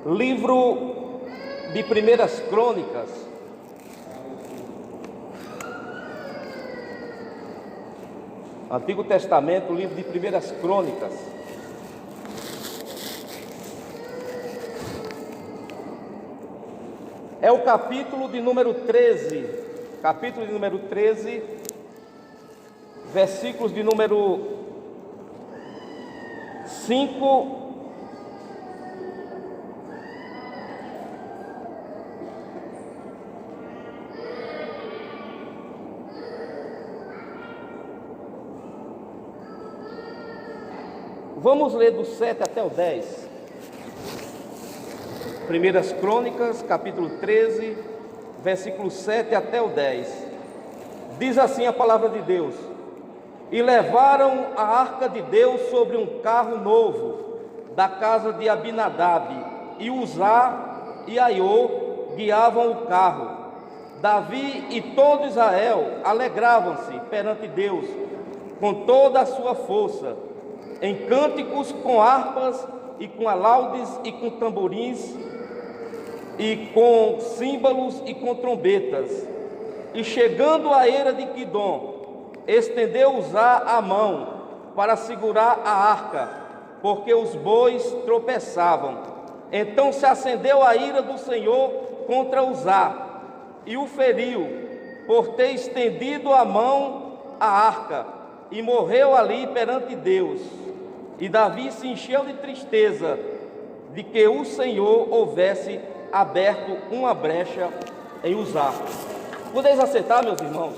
Livro de Primeiras Crônicas, Antigo Testamento, livro de Primeiras Crônicas. É o capítulo de número 13, versículos de número 5 Vamos ler do 7 até o 10. Primeiras Crônicas, capítulo 13, versículo 7 até o 10. Diz assim a palavra de Deus: E levaram a arca de Deus sobre um carro novo, da casa de Abinadab, e Uzá e Aiô guiavam o carro. Davi e todo Israel alegravam-se perante Deus com toda a sua força, em cânticos com harpas e com alaudes e com tamborins e com símbolos e com trombetas. E chegando à eira de Quidom, estendeu Uzá a mão para segurar a arca, porque os bois tropeçavam. Então se acendeu a ira do Senhor contra Uzá e o feriu por ter estendido a mão à arca, e morreu ali perante Deus. E Davi se encheu de tristeza de que o Senhor houvesse aberto uma brecha em Uzá. Podeis aceitar, meus irmãos?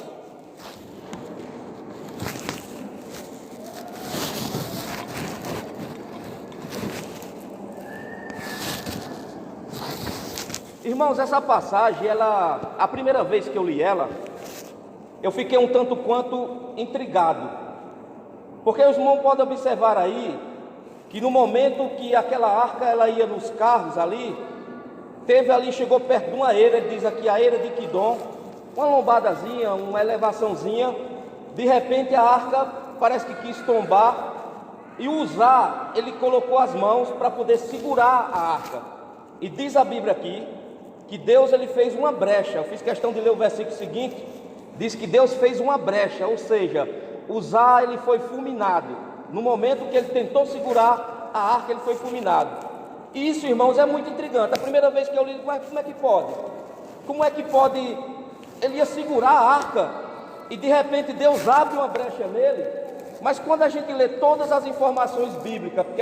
Irmãos, essa passagem, a primeira vez que eu li ela, eu fiquei um tanto quanto intrigado. Porque os irmãos podem observar aí que no momento que aquela arca ela ia nos carros ali, chegou perto de uma eira, ele diz aqui a eira de Quidom, uma lombadazinha, uma elevaçãozinha. De repente a arca parece que quis tombar, e Uzá, ele colocou as mãos para poder segurar a arca. E diz a Bíblia aqui que Deus ele fez uma brecha. Eu fiz questão de ler o versículo seguinte. Diz que Deus fez uma brecha, ou seja, Uzá ele foi fulminado. No momento que ele tentou segurar a arca, ele foi fulminado. E isso, irmãos, é muito intrigante. A primeira vez que eu li, como é que pode? Como é que pode? Ele ia segurar a arca e de repente Deus abre uma brecha nele. Mas quando a gente lê todas as informações bíblicas, porque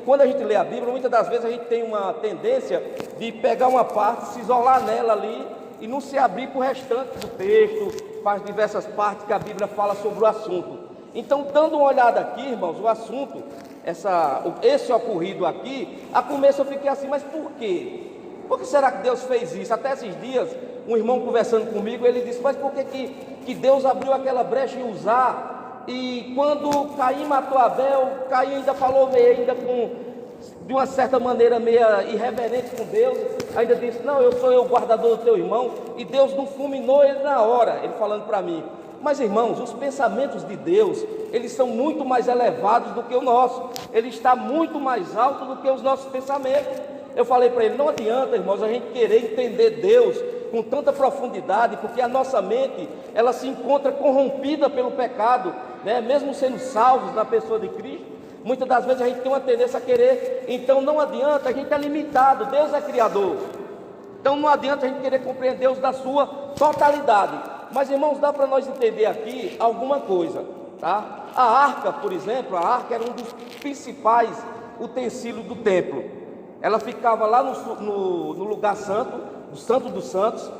quando a gente lê a Bíblia, muitas das vezes a gente tem uma tendência de pegar uma parte, se isolar nela ali e não se abrir para o restante do texto, para as diversas partes que a Bíblia fala sobre o assunto. Então, dando uma olhada aqui, irmãos, o assunto, esse ocorrido aqui, a começo eu fiquei assim, mas por quê? Por que será que Deus fez isso? Até esses dias, um irmão conversando comigo, ele disse, mas por que Deus abriu aquela brecha em Uzá? E quando Caim matou Abel, Caim ainda falou de uma certa maneira meia irreverente com Deus, ainda disse, não, eu sou o guardador do teu irmão, e Deus não fulminou ele na hora, ele falando para mim. Mas irmãos, os pensamentos de Deus, eles são muito mais elevados do que o nosso, ele está muito mais alto do que os nossos pensamentos. Eu falei para ele, não adianta, irmãos, a gente querer entender Deus com tanta profundidade, porque a nossa mente, ela se encontra corrompida pelo pecado, né? Mesmo sendo salvos na pessoa de Cristo, muitas das vezes a gente tem uma tendência a querer, então não adianta, a gente é limitado, Deus é criador, então não adianta a gente querer compreender Deus da sua totalidade. Mas irmãos, dá para nós entender aqui alguma coisa, tá? A arca, por exemplo, a arca era um dos principais utensílios do templo. Ela ficava lá no lugar santo, o Santo dos Santos.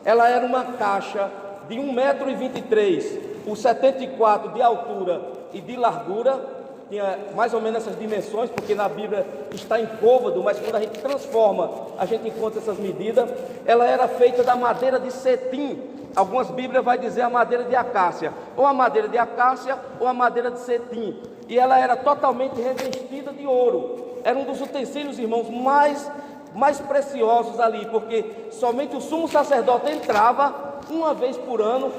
Ela era uma caixa de 1,23 m por 74 de altura e de largura. Tinha mais ou menos essas dimensões, porque na Bíblia está em côvado, mas quando a gente transforma, a gente encontra essas medidas. Ela era feita da madeira de cetim. Algumas Bíblias vai dizer a madeira de acácia, ou a madeira de acácia, ou a madeira de cetim. E ela era totalmente revestida de ouro. Era um dos utensílios, irmãos, mais preciosos ali, porque somente o sumo sacerdote entrava uma vez por ano.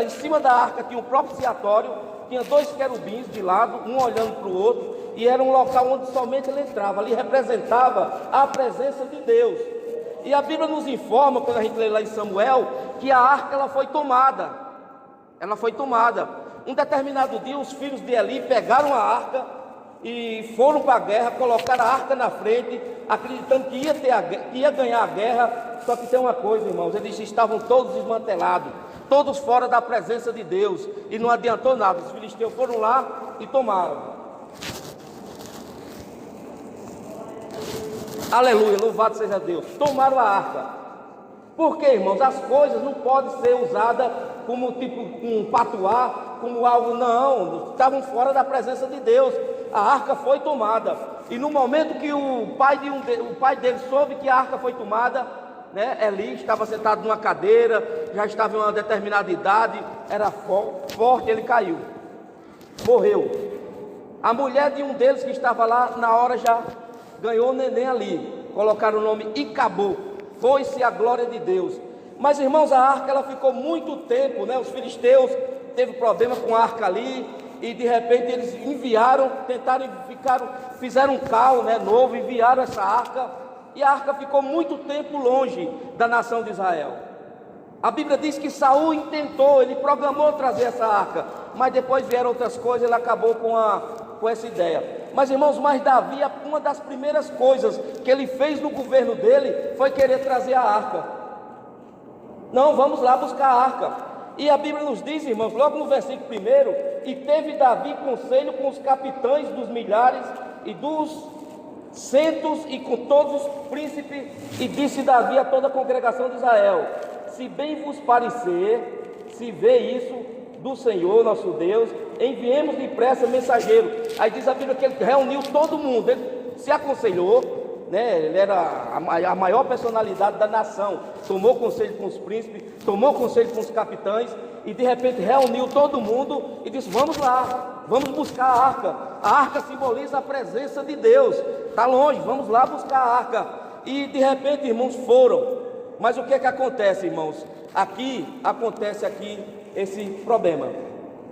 Em cima da arca tinha o propiciatório, tinha 2 querubins de lado, um olhando para o outro, e era um local onde somente ele entrava, ali representava a presença de Deus. E a Bíblia nos informa, quando a gente lê lá em Samuel, que a arca ela foi tomada. Ela foi tomada. Um determinado dia, os filhos de Eli pegaram a arca e foram para a guerra, colocaram a arca na frente, acreditando que ia ganhar a guerra. Só que tem uma coisa, irmãos, eles estavam todos desmantelados, todos fora da presença de Deus, e não adiantou nada. Os filisteus foram lá e tomaram. Aleluia, louvado seja Deus. Tomaram a arca. Por quê, irmãos? As coisas não podem ser usadas como tipo um patuá, como algo, não, estavam fora da presença de Deus. A arca foi tomada. E no momento que o pai dele soube que a arca foi tomada, né, Eli estava sentado numa cadeira, já estava em uma determinada idade, era forte, ele caiu, morreu. A mulher de um deles que estava lá, na hora já ganhou o neném ali, colocaram o nome Icabô, foi-se a glória de Deus. Mas, irmãos, a arca ela ficou muito tempo, né? Os filisteus teve problema com a arca ali, e de repente eles enviaram, fizeram um carro, né, novo, enviaram essa arca, e a arca ficou muito tempo longe da nação de Israel. A Bíblia diz que Saul intentou, ele programou trazer essa arca, mas depois vieram outras coisas, ele acabou com essa ideia. Mas, irmãos, Davi, uma das primeiras coisas que ele fez no governo dele foi querer trazer a arca. Não, vamos lá buscar a arca. E a Bíblia nos diz, irmãos, logo no versículo 1, e teve Davi conselho com os capitães dos milhares e dos centos e com todos os príncipes, e disse Davi a toda a congregação de Israel: se bem vos parecer, se vê isso do Senhor nosso Deus, enviemos depressa mensageiro. Aí diz a Bíblia que ele reuniu todo mundo, ele se aconselhou, né? Ele era a maior personalidade da nação, tomou conselho com os príncipes, tomou conselho com os capitães, e de repente reuniu todo mundo e disse: vamos lá, vamos buscar a arca. A arca simboliza a presença de Deus, está longe, vamos lá buscar a arca. E de repente, irmãos, foram. Mas o que é que acontece, irmãos? Acontece esse problema.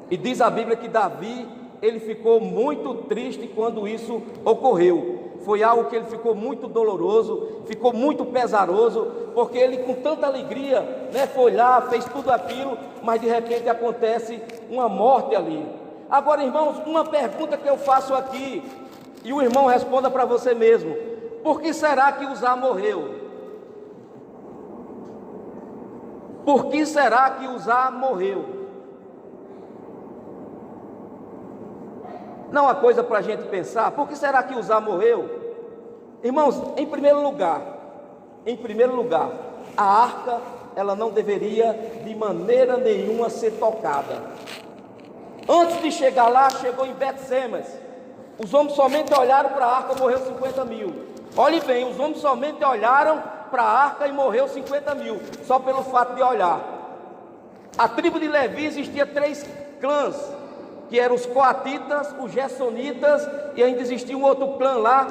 E diz a Bíblia que Davi, ele ficou muito triste quando isso ocorreu. Foi algo que ele ficou muito doloroso, ficou muito pesaroso, porque ele com tanta alegria, né, foi lá, fez tudo aquilo, mas de repente acontece uma morte ali. Agora, irmãos, uma pergunta que eu faço aqui, e o irmão responda para você mesmo: por que será que Uzá morreu? Por que será que Uzá morreu? Não é uma coisa para a gente pensar. Por que será que Uzá morreu? Irmãos, em primeiro lugar, a arca, ela não deveria de maneira nenhuma ser tocada. Antes de chegar lá, chegou em Bet-Semes. Os homens somente olharam para a arca, morreu 50 mil. Olhe bem, os homens somente olharam para a arca e morreu 50 mil, só pelo fato de olhar. A tribo de Levi existia 3 clãs, que eram os coatitas, os gersonitas, e ainda existia um outro clã lá,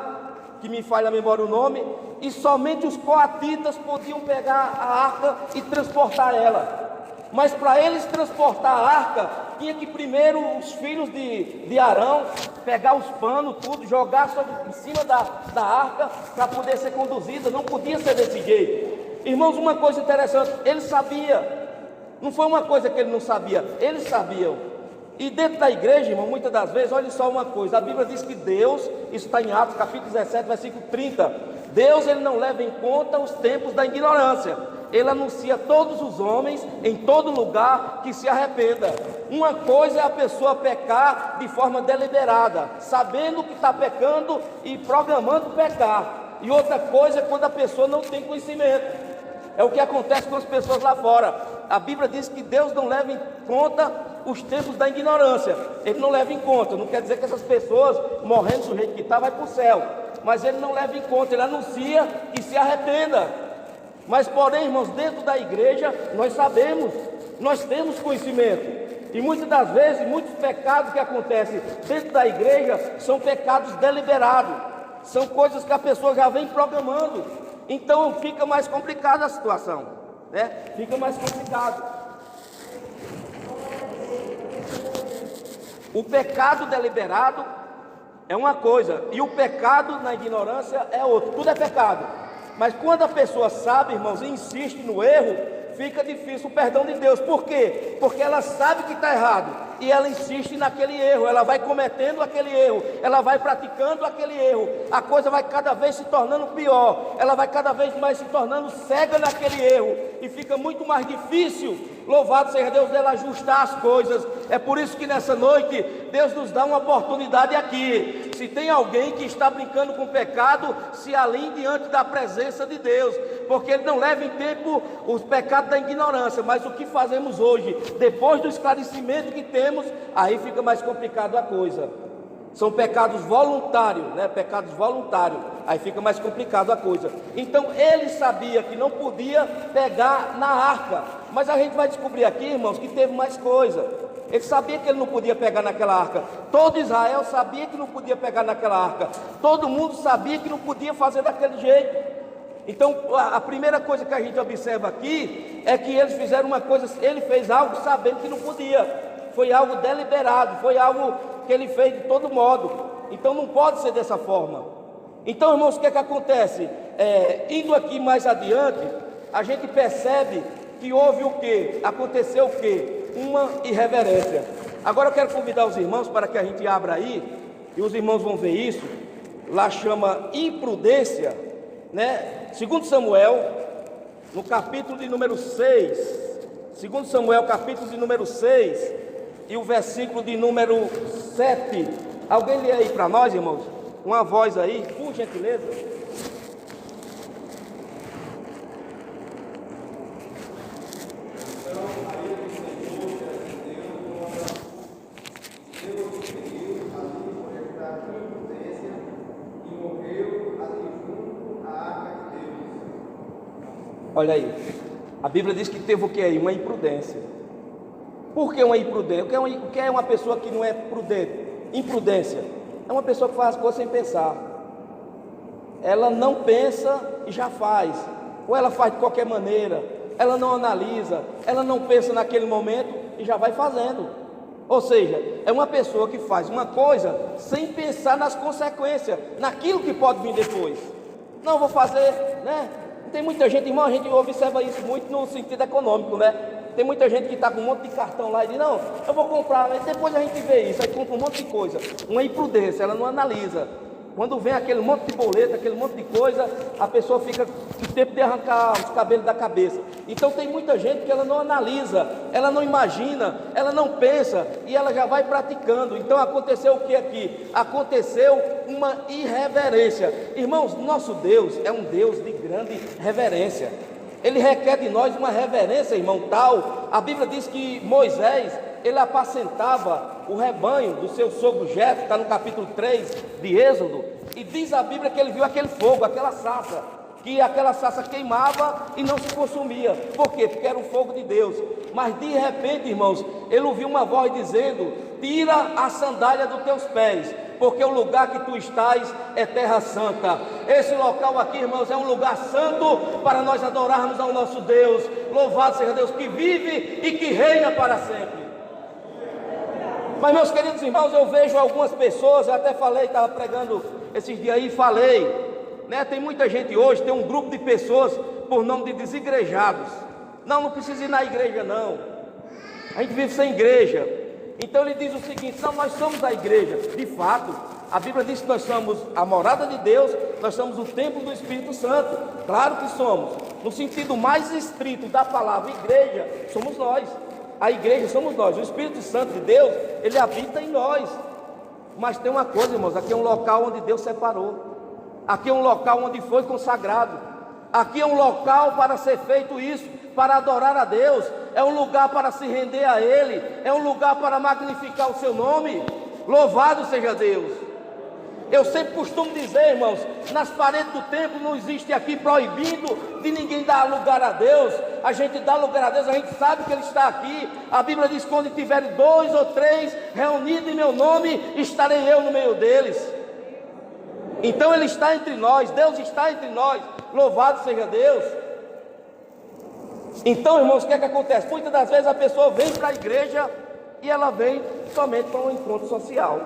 que me falha a memória o nome, e somente os coatitas podiam pegar a arca e transportar ela. Mas para eles transportar a arca, tinha que primeiro os filhos de Arão pegar os panos, tudo, jogar em cima da arca para poder ser conduzida. Não podia ser desse jeito. Irmãos, uma coisa interessante, ele sabia. Não foi uma coisa que ele não sabia, eles sabiam. E dentro da igreja, irmão, muitas das vezes, olha só uma coisa, a Bíblia diz que Deus, isso está em Atos capítulo 17, versículo 30, Deus, ele não leva em conta os tempos da ignorância. Ele anuncia a todos os homens, em todo lugar, que se arrependa. Uma coisa é a pessoa pecar de forma deliberada, sabendo que está pecando e programando pecar. E outra coisa é quando a pessoa não tem conhecimento. É o que acontece com as pessoas lá fora. A Bíblia diz que Deus não leva em conta os tempos da ignorância. Ele não leva em conta. Não quer dizer que essas pessoas, morrendo do jeito que está, vai para o céu. Mas ele não leva em conta. Ele anuncia que se arrependa. Mas porém, irmãos, dentro da igreja, nós sabemos, nós temos conhecimento. E muitas das vezes, muitos pecados que acontecem dentro da igreja são pecados deliberados. São coisas que a pessoa já vem programando. Então fica mais complicada a situação, né? Fica mais complicado. O pecado deliberado é uma coisa, e o pecado na ignorância é outra. Tudo é pecado. Mas quando a pessoa sabe, irmãos, e insiste no erro, fica difícil o perdão de Deus. Por quê? Porque ela sabe que está errado e ela insiste naquele erro, ela vai cometendo aquele erro, ela vai praticando aquele erro, a coisa vai cada vez se tornando pior, ela vai cada vez mais se tornando cega naquele erro, e fica muito mais difícil, louvado seja Deus, dela ajustar as coisas. É por isso que nessa noite Deus nos dá uma oportunidade aqui. Se tem alguém que está brincando com o pecado, se alinhe diante da presença de Deus, porque Ele não leva em tempo os pecados da ignorância, mas o que fazemos hoje, depois do esclarecimento que temos, aí fica mais complicado a coisa. São pecados voluntários, né? Pecados voluntários, aí fica mais complicado a coisa. Então ele sabia que não podia pegar na arca, mas a gente vai descobrir aqui, irmãos, que teve mais coisa. Ele sabia que ele não podia pegar naquela arca. Todo Israel sabia que não podia pegar naquela arca. Todo mundo sabia que não podia fazer daquele jeito. Então a primeira coisa que a gente observa aqui é que eles fizeram uma coisa, ele fez algo sabendo que não podia. Foi algo deliberado, foi algo que ele fez de todo modo. Então não pode ser dessa forma. Então, irmãos, o que é que acontece? Indo aqui mais adiante, a gente percebe que houve o quê? Aconteceu o quê? Uma irreverência. Agora eu quero convidar os irmãos para que a gente abra aí, e os irmãos vão ver isso. Lá chama imprudência, né? 2 Samuel, no capítulo de número 6. 2 Samuel, capítulo de número 6, e o versículo de número 7. Alguém lê aí para nós, irmãos? Uma voz aí, por gentileza. Olha aí, a Bíblia diz que teve o que aí? Uma imprudência. Por que uma imprudência? O que é uma pessoa que não é prudente? Imprudência é uma pessoa que faz as coisas sem pensar. Ela não pensa e já faz, ou ela faz de qualquer maneira, ela não analisa, ela não pensa naquele momento e já vai fazendo. Ou seja, é uma pessoa que faz uma coisa sem pensar nas consequências, naquilo que pode vir depois. Não vou fazer, né? Tem muita gente, irmão, a gente observa isso muito no sentido econômico, né? Tem muita gente que está com um monte de cartão lá e diz, não, eu vou comprar, mas depois a gente vê isso, aí compra um monte de coisa. Uma imprudência, ela não analisa. Quando vem aquele monte de boleto, aquele monte de coisa, a pessoa fica com tempo de arrancar os cabelos da cabeça. Então tem muita gente que ela não analisa, ela não imagina, ela não pensa e ela já vai praticando. Então aconteceu o que aqui? Aconteceu uma irreverência. Irmãos, nosso Deus é um Deus de grande reverência. Ele requer de nós uma reverência, irmão, tal. A Bíblia diz que Moisés, ele apacentava o rebanho do seu sogro Jetro, está no capítulo 3 de Êxodo, e diz a Bíblia que ele viu aquele fogo, aquela sarça, que aquela sarça queimava e não se consumia. Por quê? Porque era um fogo de Deus. Mas de repente, irmãos, ele ouviu uma voz dizendo, tira a sandália dos teus pés, porque o lugar que tu estás é terra santa. Esse local aqui, irmãos, é um lugar santo para nós adorarmos ao nosso Deus. Louvado seja Deus que vive e que reina para sempre. Mas, meus queridos irmãos, eu vejo algumas pessoas, eu até falei, estava pregando esses dias aí, falei, né? Tem muita gente hoje, tem um grupo de pessoas por nome de desigrejados. Não precisa ir na igreja não, a gente vive sem igreja. Então ele diz o seguinte, não, nós somos a igreja. De fato, a Bíblia diz que nós somos a morada de Deus, nós somos o templo do Espírito Santo. Claro que somos, no sentido mais estrito da palavra igreja, somos nós. A igreja somos nós, o Espírito Santo de Deus, ele habita em nós. Mas tem uma coisa, irmãos, aqui é um local onde Deus separou. Aqui é um local onde foi consagrado. Aqui é um local para ser feito isso, para adorar a Deus. É um lugar para se render a Ele. É um lugar para magnificar o seu nome. Louvado seja Deus. Eu sempre costumo dizer, irmãos, nas paredes do templo não existe aqui proibindo de ninguém dar lugar a Deus. A gente dá lugar a Deus, a gente sabe que Ele está aqui. A Bíblia diz que onde tiverem 2 ou 3 reunidos em meu nome, estarei eu no meio deles. Então Ele está entre nós, Deus está entre nós. Louvado seja Deus. Então, irmãos, o que é que acontece? Muitas das vezes a pessoa vem para a igreja e ela vem somente para um encontro social.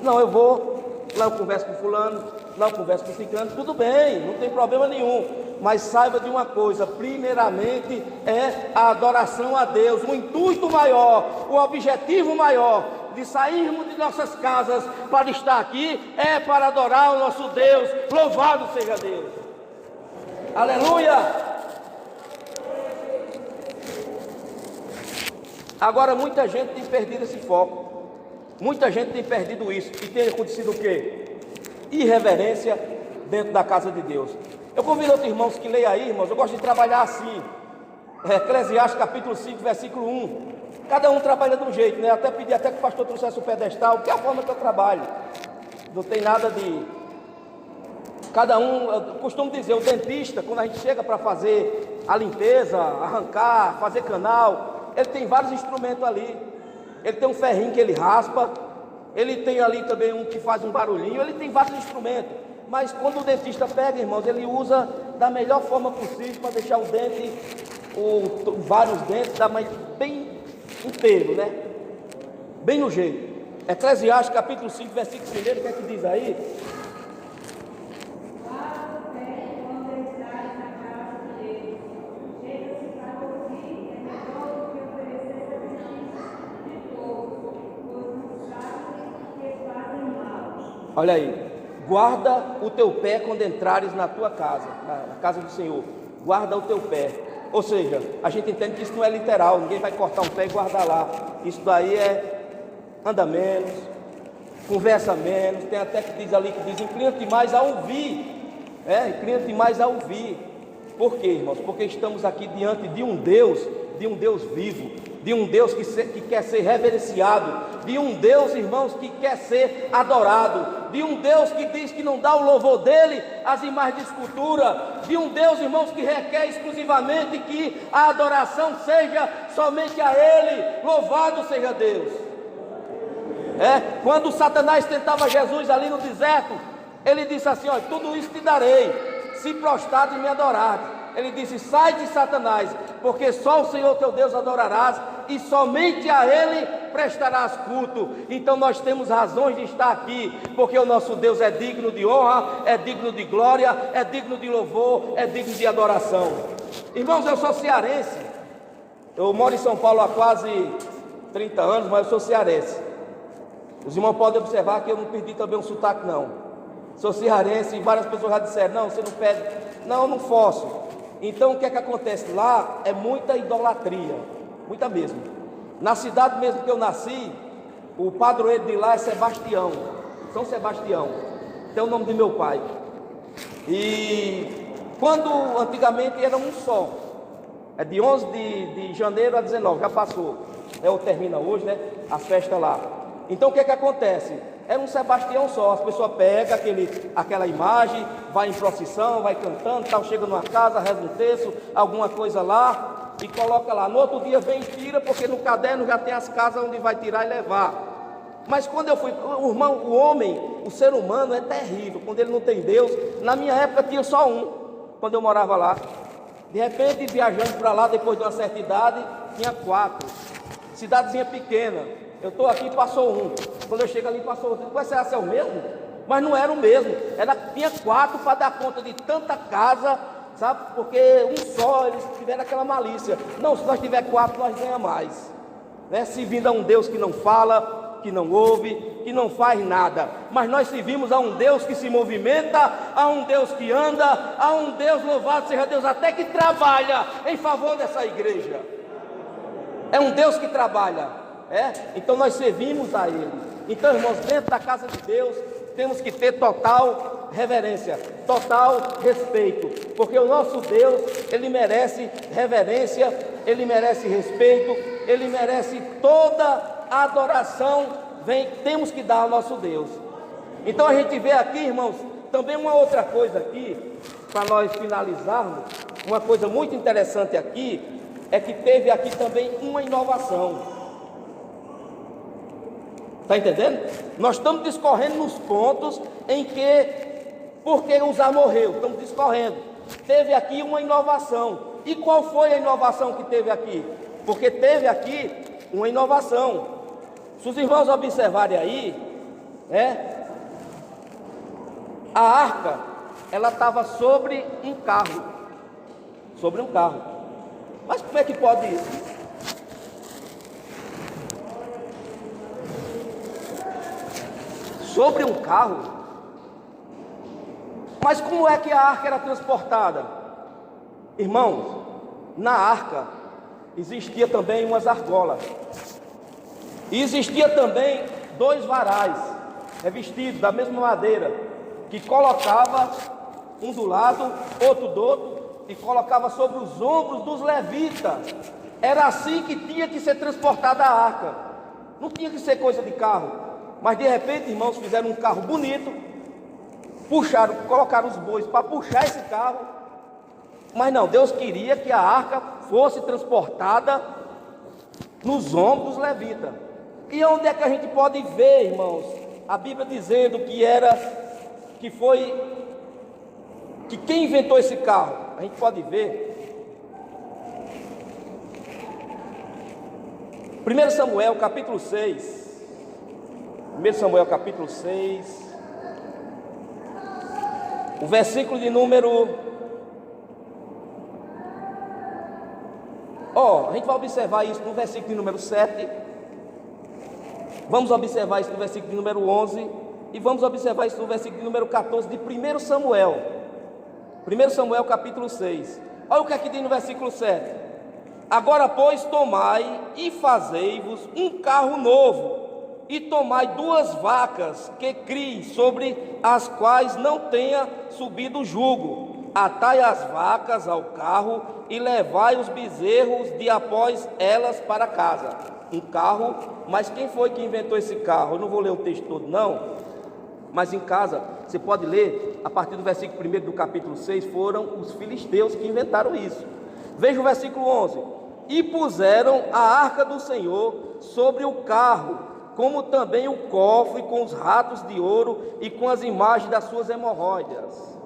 Não, eu vou, lá eu converso com fulano, lá eu converso com ciclano, tudo bem, não tem problema nenhum. Mas saiba de uma coisa, primeiramente é a adoração a Deus. O intuito maior, o objetivo maior de sairmos de nossas casas para estar aqui é para adorar o nosso Deus. Louvado seja Deus. Aleluia. Agora muita gente tem perdido esse foco. Muita gente tem perdido isso. E tem acontecido o quê? Irreverência dentro da casa de Deus. Eu convido outros irmãos que leiam aí, irmãos. Eu gosto de trabalhar assim. Eclesiastes capítulo 5, versículo 1. Cada um trabalha de um jeito, né? Até pedi até que o pastor trouxesse o pedestal, que é a forma que eu trabalho. Não tem nada de... Cada um, eu costumo dizer, o dentista, quando a gente chega para fazer a limpeza, arrancar, fazer canal, ele tem vários instrumentos ali. Ele tem um ferrinho que ele raspa, ele tem ali também um que faz um barulhinho, ele tem vários instrumentos. Mas quando o dentista pega, irmãos, ele usa da melhor forma possível para deixar o dente, vários dentes, bem inteiro, né? Bem no jeito. Eclesiastes capítulo 5, versículo 1, o que é que diz aí? Olha aí. Guarda o teu pé quando entrares na tua casa, na casa do Senhor. Guarda o teu pé. Ou seja, a gente entende que isso não é literal. Ninguém vai cortar um pé e guardar lá. Isso daí é anda menos, conversa menos. Tem até que diz ali, que diz, inclina-te mais a ouvir. Inclina-te mais a ouvir. Por quê, irmãos? Porque estamos aqui diante de um Deus vivo, de um Deus que quer ser reverenciado, de um Deus, irmãos, que quer ser adorado, de um Deus que diz que não dá o louvor dele às imagens de escultura, de um Deus, irmãos, que requer exclusivamente que a adoração seja somente a ele. Louvado seja Deus. Quando Satanás tentava Jesus ali no deserto, ele disse assim: olha, tudo isso te darei, se prostrares e me adorares. Ele disse: sai de Satanás, porque só o Senhor teu Deus adorarás, e somente a Ele prestarás culto. Então nós temos razões de estar aqui, porque o nosso Deus é digno de honra, é digno de glória, é digno de louvor, é digno de adoração. Irmãos, eu sou cearense. Eu moro em São Paulo há quase 30 anos, mas eu sou cearense. Os irmãos podem observar que eu não perdi também um sotaque, não. Sou cearense e várias pessoas já disseram: não, você não perde. Não, eu não posso. Então o que é que acontece? Lá é muita idolatria, muita mesmo. Na cidade mesmo que eu nasci, o padroeiro de lá é Sebastião, São Sebastião, tem o nome de meu pai. E quando antigamente era um só, é de 11 de janeiro a 19, já passou, ou termina hoje, né? As festas lá. Então o que é que acontece? Era um Sebastião só. As pessoas pegam aquela imagem, vai em procissão, vai cantando, tal, chega numa casa, reza um terço, alguma coisa lá, e coloca lá. No outro dia vem e tira, porque no caderno já tem as casas onde vai tirar e levar. Mas quando eu fui, o homem, o ser humano é terrível. Quando ele não tem Deus, na minha época tinha só um, quando eu morava lá. De repente, viajando para lá, depois de uma certa idade, tinha 4. Cidadezinha pequena. Eu estou aqui, passou um. Quando eu chego ali, passou outro. Vai ser o mesmo? Mas não era o mesmo. Tinha 4 para dar conta de tanta casa, sabe? Porque um só, eles tiveram aquela malícia. Não, se nós tiver 4, nós ganhamos mais. Servindo a um Deus que não fala, que não ouve, que não faz nada. Mas nós servimos a um Deus que se movimenta, a um Deus que anda, a um Deus, louvado seja Deus, até que trabalha em favor dessa igreja. É um Deus que trabalha. Então nós servimos a Ele. Então, irmãos, dentro da casa de Deus temos que ter total reverência, total respeito, porque o nosso Deus, Ele merece reverência, Ele merece respeito, Ele merece toda a adoração. Temos que dar ao nosso Deus. Então a gente vê aqui, irmãos, também uma outra coisa aqui, para nós finalizarmos, uma coisa muito interessante aqui, é que teve aqui também uma inovação. Está entendendo? Nós estamos discorrendo nos pontos em que, porque Uzá morreu, estamos discorrendo. Teve aqui uma inovação. E qual foi a inovação que teve aqui? Porque teve aqui uma inovação. Se os irmãos observarem aí, A arca, ela estava sobre um carro. Sobre um carro. Mas como é que pode isso? Sobre um carro? Mas como é que a arca era transportada? Irmãos, na arca existia também umas argolas. E existia também 2 varais, revestidos da mesma madeira, que colocava um do lado, outro do outro, e colocava sobre os ombros dos levitas. Era assim que tinha que ser transportada a arca. Não tinha que ser coisa de carro. Mas de repente, irmãos, fizeram um carro bonito, colocaram os bois para puxar esse carro. Mas não, Deus queria que a arca fosse transportada nos ombros dos levitas. E onde é que a gente pode ver, irmãos, a Bíblia dizendo que quem inventou esse carro? A gente pode ver 1 Samuel capítulo 6. 1 Samuel capítulo 6, o versículo de número... a gente vai observar isso no versículo de número 7. Vamos observar isso no versículo de número 11. E vamos observar isso no versículo de número 14 de 1 Samuel. 1 Samuel capítulo 6. Olha o que aqui diz no versículo 7. Agora, pois, tomai e fazei-vos um carro novo, e tomai 2 vacas que criem, sobre as quais não tenha subido o jugo. Atai as vacas ao carro e levai os bezerros de após elas para casa. Um carro, mas quem foi que inventou esse carro? Eu não vou ler o texto todo não, mas em casa você pode ler, a partir do versículo 1 do capítulo 6, foram os filisteus que inventaram isso. Veja o versículo 11. E puseram a arca do Senhor sobre o carro, como também o cofre com os ratos de ouro e com as imagens das suas hemorroidas.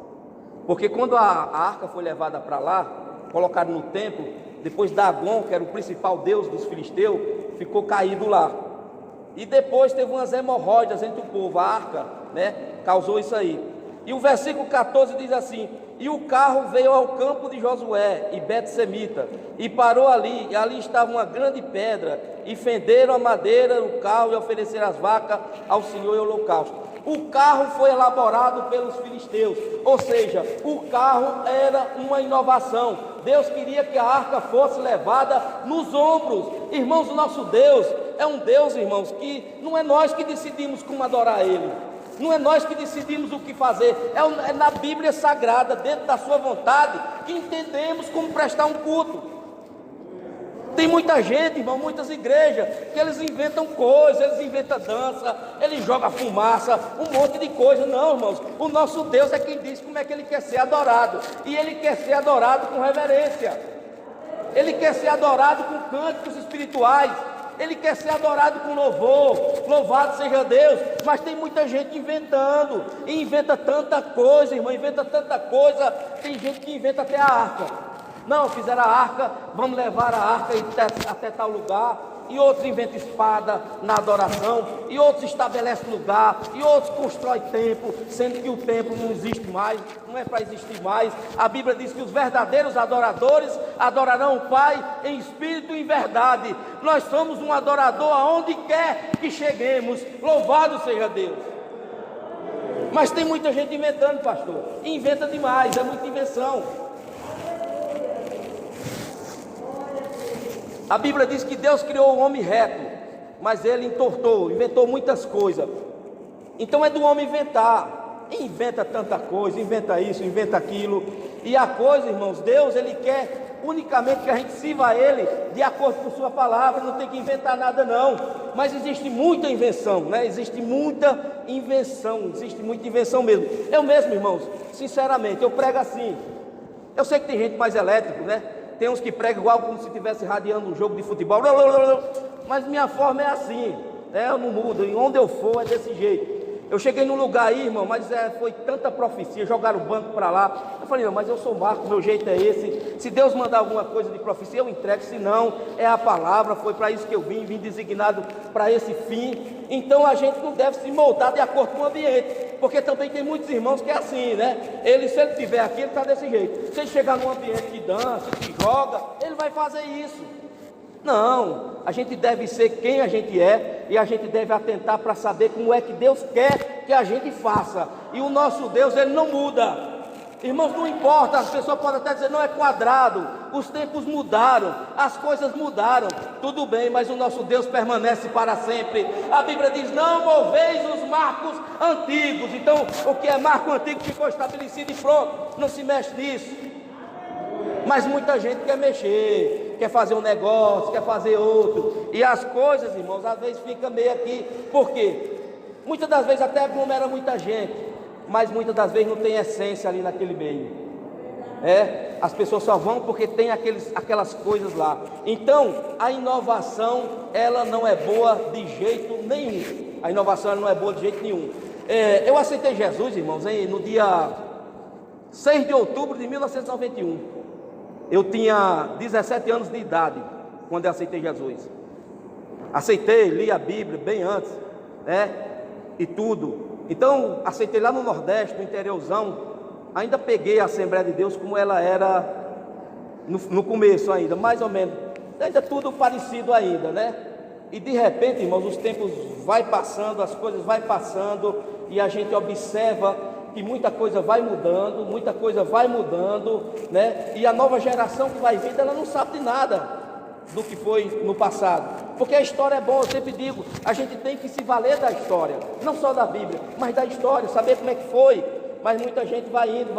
Porque quando a arca foi levada para lá, colocaram no templo, depois Dagon, que era o principal deus dos filisteus, ficou caído lá. E depois teve umas hemorroidas entre o povo, a arca, causou isso aí. E o versículo 14 diz assim: e o carro veio ao campo de Josué e Bet-semita, e parou ali, e ali estava uma grande pedra, e fenderam a madeira do carro e ofereceram as vacas ao Senhor em holocausto. O carro foi elaborado pelos filisteus, ou seja, o carro era uma inovação. Deus queria que a arca fosse levada nos ombros. Irmãos, o nosso Deus é um Deus, irmãos, que não é nós que decidimos como adorar Ele, não é nós que decidimos o que fazer, é na Bíblia Sagrada, dentro da sua vontade, que entendemos como prestar um culto. Tem muita gente, irmão, muitas igrejas, que eles inventam coisas, eles inventam dança, eles jogam fumaça, um monte de coisa. Não, irmãos, o nosso Deus é quem diz como é que Ele quer ser adorado. E Ele quer ser adorado com reverência. Ele quer ser adorado com cânticos espirituais. Ele quer ser adorado com louvor. Louvado seja Deus. Mas tem muita gente inventando, e inventa tanta coisa, irmão, inventa tanta coisa. Tem gente que inventa até a arca. Não, fizeram a arca, vamos levar a arca até tal lugar. E outros inventam espada na adoração, e outros estabelecem lugar, e outros constroem templo, sendo que o templo não existe mais, não é para existir mais. A Bíblia diz que os verdadeiros adoradores adorarão o Pai em espírito e em verdade. Nós somos um adorador aonde quer que cheguemos. Louvado seja Deus. Mas tem muita gente inventando, pastor, e inventa demais, é muita invenção. A Bíblia diz que Deus criou o homem reto, mas ele entortou, inventou muitas coisas. Então é do homem inventar. Inventa tanta coisa, inventa isso, inventa aquilo. E a coisa, irmãos, Deus, Ele quer unicamente que a gente sirva a Ele de acordo com Sua palavra, não tem que inventar nada não. Mas existe muita invenção, existe muita invenção mesmo. Eu mesmo, irmãos, sinceramente, eu prego assim. Eu sei que tem gente mais elétrico, Tem uns que pregam igual como se estivesse radiando um jogo de futebol. Mas minha forma é assim, eu não mudo, e onde eu for é desse jeito. Eu cheguei num lugar aí, irmão, mas foi tanta profecia, jogaram o banco para lá. Eu falei, não, mas eu sou Marcos, meu jeito é esse. Se Deus mandar alguma coisa de profecia, eu entrego. Se não, é a palavra, foi para isso que eu vim designado para esse fim. Então a gente não deve se moldar de acordo com o ambiente, porque também tem muitos irmãos que é assim, né? Se ele estiver aqui, ele está desse jeito. Se ele chegar num ambiente que dança, que joga, ele vai fazer isso. Não, a gente deve ser quem a gente é, e a gente deve atentar para saber como é que Deus quer que a gente faça. E o nosso Deus, ele não muda. Irmãos, não importa, as pessoas podem até dizer, não é quadrado, os tempos mudaram, as coisas mudaram, tudo bem, mas o nosso Deus permanece para sempre. A Bíblia diz, não moveis os marcos antigos. Então, o que é marco antigo ficou estabelecido e pronto, não se mexe nisso. Mas muita gente quer mexer, quer fazer um negócio, quer fazer outro, e as coisas, irmãos, às vezes fica meio aqui. Por quê? Muitas das vezes até aglomera muita gente, mas muitas das vezes não tem essência ali naquele meio. As pessoas só vão porque tem aquelas coisas lá. Então, a inovação, ela não é boa de jeito nenhum. A inovação, ela não é boa de jeito nenhum. Eu aceitei Jesus, irmãos, no dia 6 de outubro de 1991. Eu tinha 17 anos de idade quando eu aceitei Jesus. Aceitei, li a Bíblia bem antes, e tudo. Então, aceitei lá no Nordeste, no interiorzão. Ainda peguei a Assembleia de Deus como ela era no começo ainda, mais ou menos. Ainda tudo parecido ainda, né? E de repente, irmãos, os tempos vai passando, as coisas vai passando, e a gente observa que muita coisa vai mudando, né? E a nova geração que vai vir, ela não sabe de nada do que foi no passado, porque a história é boa. Eu sempre digo, a gente tem que se valer da história, não só da Bíblia, mas da história, saber como é que foi. Mas muita gente vai indo,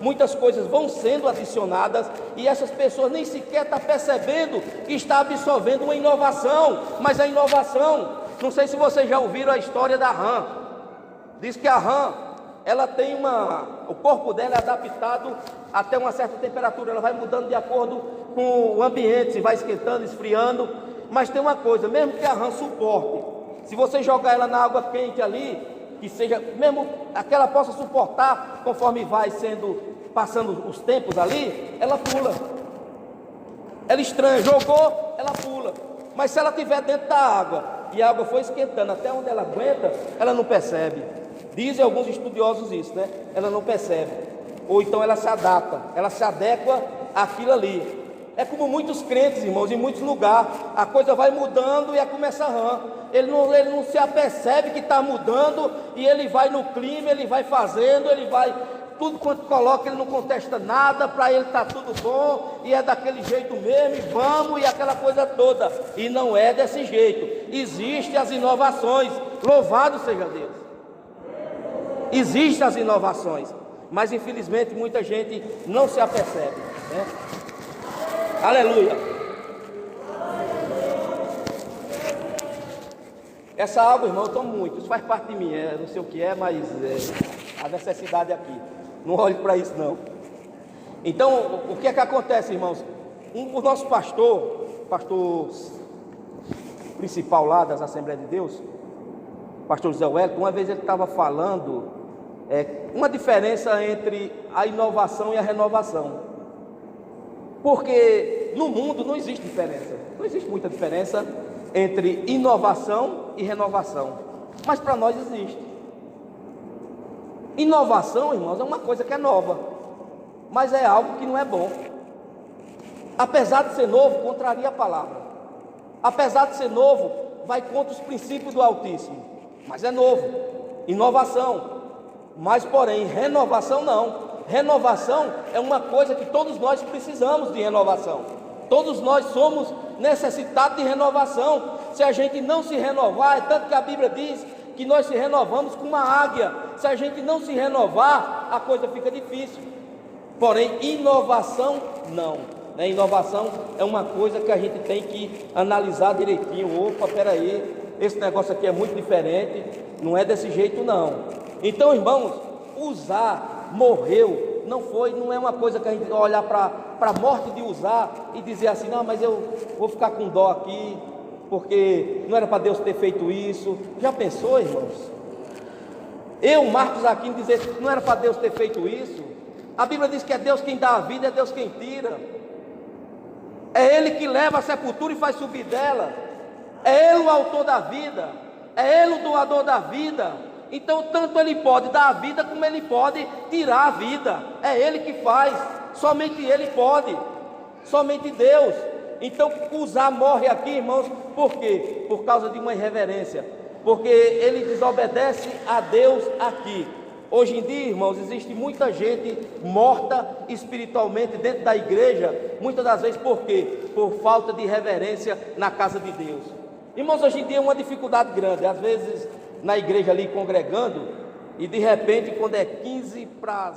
muitas coisas vão sendo adicionadas, e essas pessoas nem sequer estão percebendo que está absorvendo uma inovação. Mas a inovação, não sei se vocês já ouviram a história da rã. Diz que a rã, ela tem o corpo dela é adaptado até uma certa temperatura, ela vai mudando de acordo com o ambiente, se vai esquentando, esfriando. Mas tem uma coisa, mesmo que a rã suporte, se você jogar ela na água quente ali, que seja, mesmo que ela possa suportar, conforme vai passando os tempos ali, ela pula. Ela estranha, jogou, ela pula. Mas se ela estiver dentro da água, e a água foi esquentando até onde ela aguenta, ela não percebe. Dizem alguns estudiosos isso, né? Ela não percebe. Ou então ela se adapta, ela se adequa àquilo ali. É como muitos crentes, irmãos, em muitos lugares, a coisa vai mudando e a começa a rã. Ele não se apercebe que está mudando, e ele vai no clima, ele vai fazendo, ele vai, tudo quanto coloca, ele não contesta nada, para ele está tudo bom, e é daquele jeito mesmo, e vamos, e aquela coisa toda. E não é desse jeito. Existem as inovações, louvado seja Deus. Existem as inovações, mas infelizmente muita gente não se apercebe, né? Aleluia. Essa água, irmão, eu tomo muito, isso faz parte de mim, não sei o que é, mas a necessidade é aqui, não olhe para isso não. Então, o que é que acontece, irmãos? O nosso pastor principal lá das Assembleias de Deus, pastor José Wellington, uma vez ele estava falando uma diferença entre a inovação e a renovação. Porque no mundo não existe diferença, não existe muita diferença entre inovação e renovação, mas para nós existe. Inovação, irmãos, é uma coisa que é nova, mas é algo que não é bom. Apesar de ser novo, contraria a palavra. Apesar de ser novo, vai contra os princípios do Altíssimo, mas é novo. Inovação, mas porém renovação não. Renovação é uma coisa que todos nós precisamos de renovação. Todos nós somos necessitados de renovação. Se a gente não se renovar, é tanto que a Bíblia diz que nós se renovamos como uma águia. Se a gente não se renovar, a coisa fica difícil. Porém, inovação não, né? Inovação é uma coisa que a gente tem que analisar direitinho. Opa, peraí, esse negócio aqui é muito diferente, não é desse jeito não. Então, irmãos, usar, morreu, não é uma coisa que a gente olhar para a morte de usar e dizer assim, não, mas eu vou ficar com dó aqui, porque não era para Deus ter feito isso. Já pensou, irmãos? Marcos Aquino, dizer, não era para Deus ter feito isso? A Bíblia diz que é Deus quem dá a vida, é Deus quem tira. É Ele que leva a sepultura e faz subir dela. É Ele o autor da vida, é Ele o doador da vida. Então tanto Ele pode dar a vida, como Ele pode tirar a vida. É Ele que faz, somente Ele pode, somente Deus. Então Uzá morre aqui, irmãos, por quê? Por causa de uma irreverência, porque ele desobedece a Deus aqui. Hoje em dia, irmãos, existe muita gente morta espiritualmente dentro da igreja, muitas das vezes por quê? Por falta de reverência na casa de Deus. Irmãos, hoje em dia é uma dificuldade grande, às vezes na igreja ali congregando, e de repente quando é 15 para